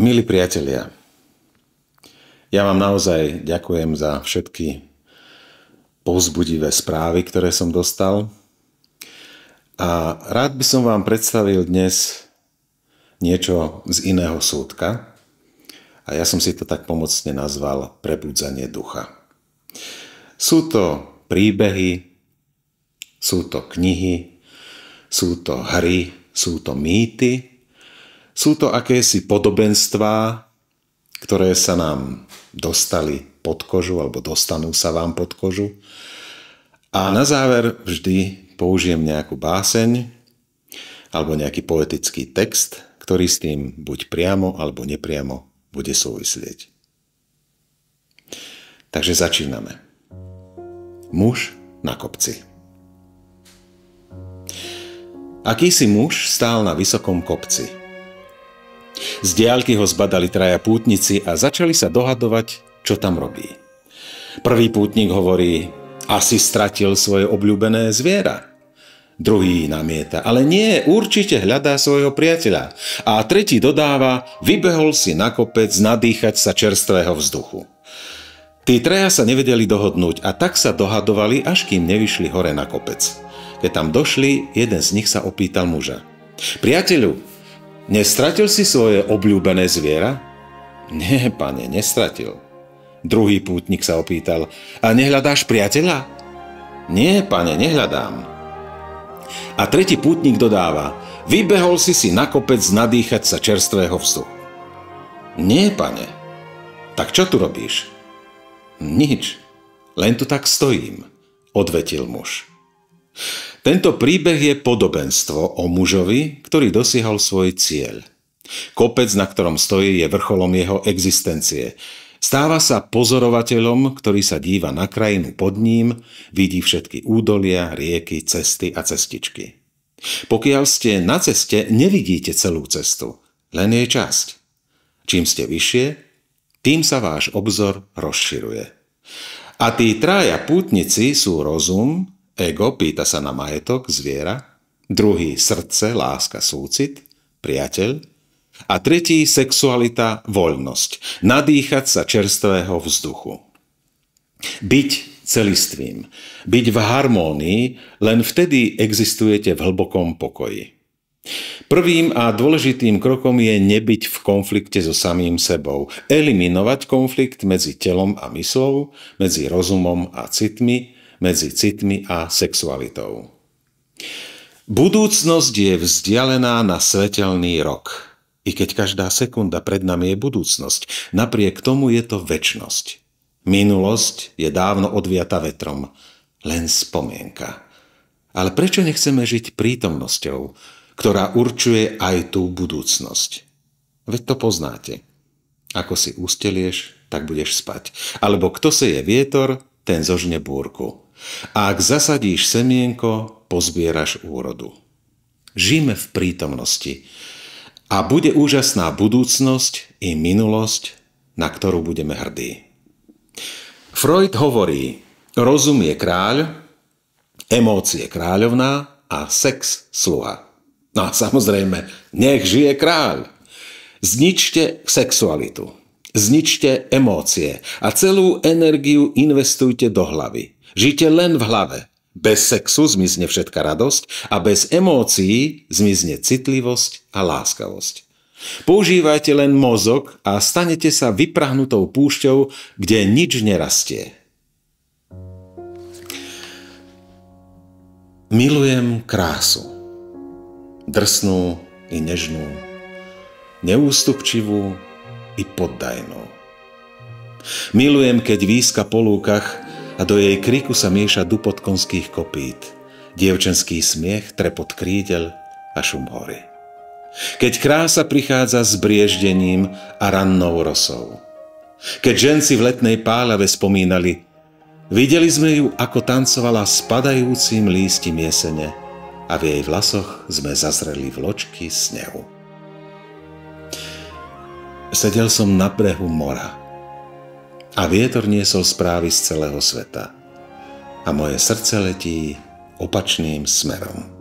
Milí priatelia, ja vám naozaj ďakujem za všetky povzbudivé správy, ktoré som dostal. A rád by som vám predstavil dnes niečo z iného súdka. A ja som si to tak pomocne nazval Prebudzanie ducha. Sú to príbehy, sú to knihy, sú to hry, sú to mýty, sú to akési podobenstvá, ktoré sa nám dostali pod kožu alebo dostanú sa vám pod kožu. A na záver vždy použijem nejakú báseň alebo nejaký poetický text, ktorý s tým buď priamo alebo nepriamo bude súvislieť. Takže začíname. Muž na kopci. Akýsi muž stál na vysokom kopci. Z diaľky ho zbadali traja pútnici a začali sa dohadovať, čo tam robí. Prvý pútnik hovorí, asi stratil svoje obľúbené zviera. Druhý namieta, ale nie, určite hľadá svojho priateľa. A tretí dodáva, vybehol si na kopec nadýchať sa čerstvého vzduchu. Tí traja sa nevedeli dohodnúť a tak sa dohadovali, až kým nevyšli hore na kopec. Keď tam došli, jeden z nich sa opýtal muža. Priateľu, nestratil si svoje obľúbené zviera? Nie, pane, nestratil. Druhý pútnik sa opýtal, a nehľadáš priateľa? Nie, pane, nehľadám. A tretí pútnik dodáva, vybehol si na kopec nadýchať sa čerstvého vzduchu. Nie, pane. Tak čo tu robíš? Nič, len tu tak stojím, odvetil muž. Tento príbeh je podobenstvo o mužovi, ktorý dosiahol svoj cieľ. Kopec, na ktorom stojí, je vrcholom jeho existencie. Stáva sa pozorovateľom, ktorý sa díva na krajinu pod ním, vidí všetky údolia, rieky, cesty a cestičky. Pokiaľ ste na ceste, nevidíte celú cestu, len jej časť. Čím ste vyššie, tým sa váš obzor rozširuje. A tí traja pútnici sú rozum, ego, pýta sa na majetok, zviera, druhý srdce, láska, súcit, priateľ a tretí sexualita, voľnosť, nadýchať sa čerstvého vzduchu. Byť celistvým, byť v harmónii, len vtedy existujete v hlbokom pokoji. Prvým a dôležitým krokom je nebyť v konflikte so samým sebou, eliminovať konflikt medzi telom a myslou, medzi rozumom a citmi, medzi citmi a sexualitou. Budúcnosť je vzdialená na svetelný rok. I keď každá sekunda pred nami je budúcnosť, napriek tomu je to večnosť. Minulosť je dávno odviata vetrom, len spomienka. Ale prečo nechceme žiť prítomnosťou, ktorá určuje aj tú budúcnosť? Veď to poznáte. Ako si ustelieš, tak budeš spať. Alebo kto seje vietor, ten zožne búrku. A ak zasadíš semienko, pozbieraš úrodu. Žijeme v prítomnosti a bude úžasná budúcnosť i minulosť, na ktorú budeme hrdí. Freud hovorí, rozum je kráľ, emócie kráľovná a sex sluha. No a samozrejme, nech žije kráľ. Zničte sexualitu, zničte emócie a celú energiu investujte do hlavy. Žite len v hlave. Bez sexu zmizne všetká radosť a bez emócií zmizne citlivosť a láskavosť. Používajte len mozog a stanete sa vyprahnutou púšťou, kde nič nerastie. Milujem krásu. Drsnú i nežnú, neústupčivú i poddajnú. Milujem, keď víska po lúkach a do jej kriku sa mieša dupot konských kopít, dievčenský smiech, trepot krídel a šum hory. Keď krása prichádza s brieždením a rannou rosou. Keď ženci v letnej pálave spomínali, videli sme ju, ako tancovala s padajúcim lístím jesene a v jej vlasoch sme zazreli vločky snehu. Sedel som na brehu mora a vietor niesol správy z celého sveta a moje srdce letí opačným smerom.